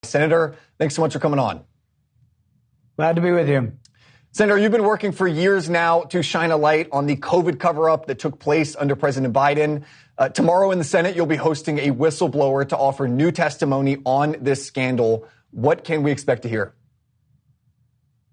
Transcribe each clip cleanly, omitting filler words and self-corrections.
Senator, thanks so much for coming on. Glad to be with you. Senator, you've been working for years now to shine a light on the COVID cover-up that took place under President Biden. Tomorrow in the Senate, you'll be hosting a whistleblower to offer new testimony on this scandal. What can we expect to hear?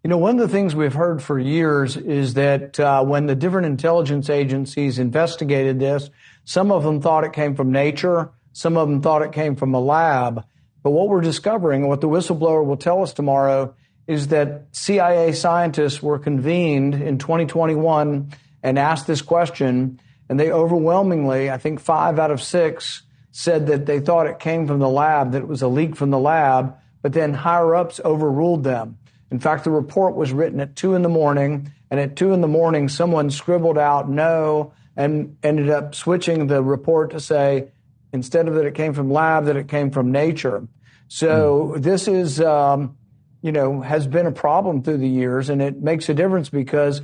You know, one of the things we've heard for years is that when the different intelligence agencies investigated this, some of them thought it came from nature, some of them thought it came from a lab. But what we're discovering, and what the whistleblower will tell us tomorrow, is that CIA scientists were convened in 2021 and asked this question, and they overwhelmingly, I think 5 out of 6, said that they thought it came from the lab, that it was a leak from the lab, but then higher-ups overruled them. In fact, the report was written at 2 in the morning, and at 2 in the morning, someone scribbled out no and ended up switching the report to say, instead of that it came from lab, that it came from nature. So this is, has been a problem through the years, and it makes a difference because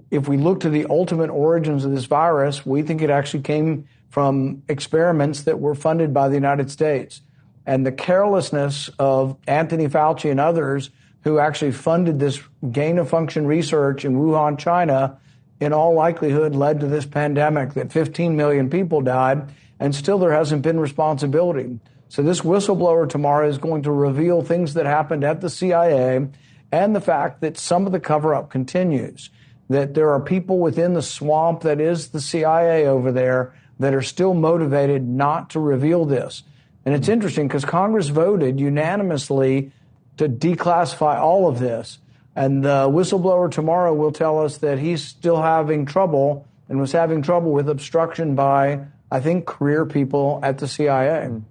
if we look to the ultimate origins of this virus, we think it actually came from experiments that were funded by the United States. And the carelessness of Anthony Fauci and others who actually funded this gain-of-function research in Wuhan, China, in all likelihood led to this pandemic that 15 million people died, and still there hasn't been responsibility. So this whistleblower tomorrow is going to reveal things that happened at the CIA and the fact that some of the cover-up continues, that there are people within the swamp that is the CIA over there that are still motivated not to reveal this. And it's interesting because Congress voted unanimously to declassify all of this. And the whistleblower tomorrow will tell us that he's still having trouble and was having trouble with obstruction by, I think, career people at the CIA.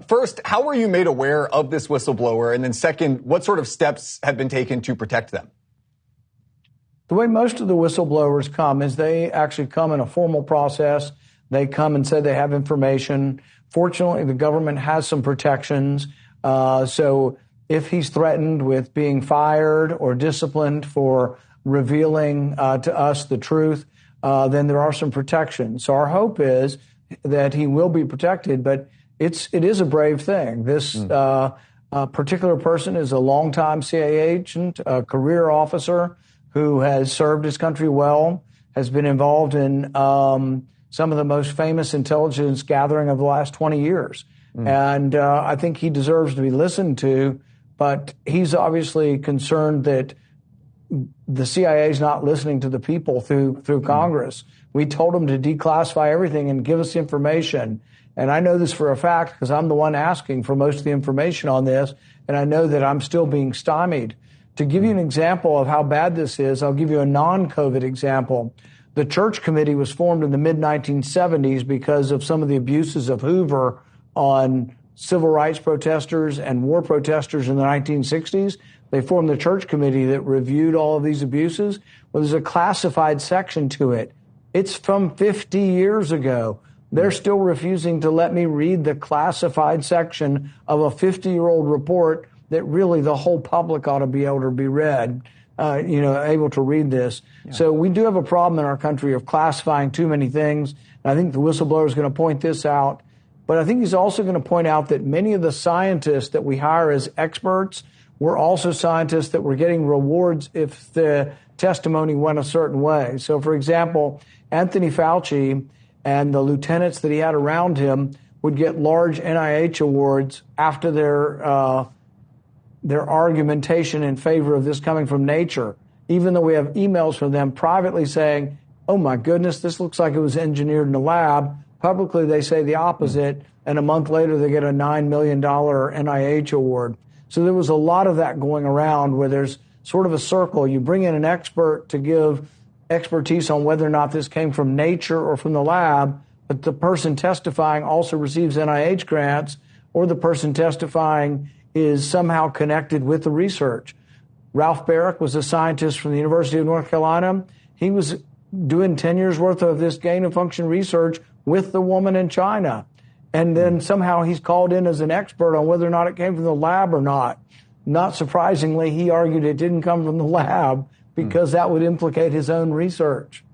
First, how were you made aware of this whistleblower? And then second, what sort of steps have been taken to protect them? The way most of the whistleblowers come is they actually come in a formal process. They come and say they have information. Fortunately, the government has some protections. So if he's threatened with being fired or disciplined for revealing to us the truth, then there are some protections. So our hope is that he will be protected, but it is a brave thing. This particular person is a longtime CIA agent, a career officer who has served his country well, has been involved in some of the most famous intelligence gathering of the last 20 years. And I think he deserves to be listened to, but he's obviously concerned that the CIA is not listening to the people through Congress. We told him to declassify everything and give us information. And I know this for a fact because I'm the one asking for most of the information on this, and I know that I'm still being stymied. To give you an example of how bad this is, I'll give you a non-COVID example. The Church Committee was formed in the mid-1970s because of some of the abuses of Hoover on civil rights protesters and war protesters in the 1960s. They formed the Church Committee that reviewed all of these abuses. Well, there's a classified section to it. It's from 50 years ago. They're still refusing to let me read the classified section of a 50-year-old report that really the whole public ought to be able to be read, able to read this. Yeah. So we do have a problem in our country of classifying too many things. And I think the whistleblower is going to point this out. But I think he's also going to point out that many of the scientists that we hire as experts were also scientists that were getting rewards if the testimony went a certain way. So, for example, Anthony Fauci and the lieutenants that he had around him would get large NIH awards after their argumentation in favor of this coming from nature, even though we have emails from them privately saying, oh, my goodness, this looks like it was engineered in a lab. Publicly, they say the opposite, and a month later, they get a $9 million NIH award. So there was a lot of that going around where there's sort of a circle. You bring in an expert to give expertise on whether or not this came from nature or from the lab, but the person testifying also receives NIH grants, or the person testifying is somehow connected with the research. Ralph Barrick was a scientist from the University of North Carolina. He was doing 10 years worth of this gain-of-function research with the woman in China. And then somehow he's called in as an expert on whether or not it came from the lab or not. Not surprisingly, he argued it didn't come from the lab because that would implicate his own research.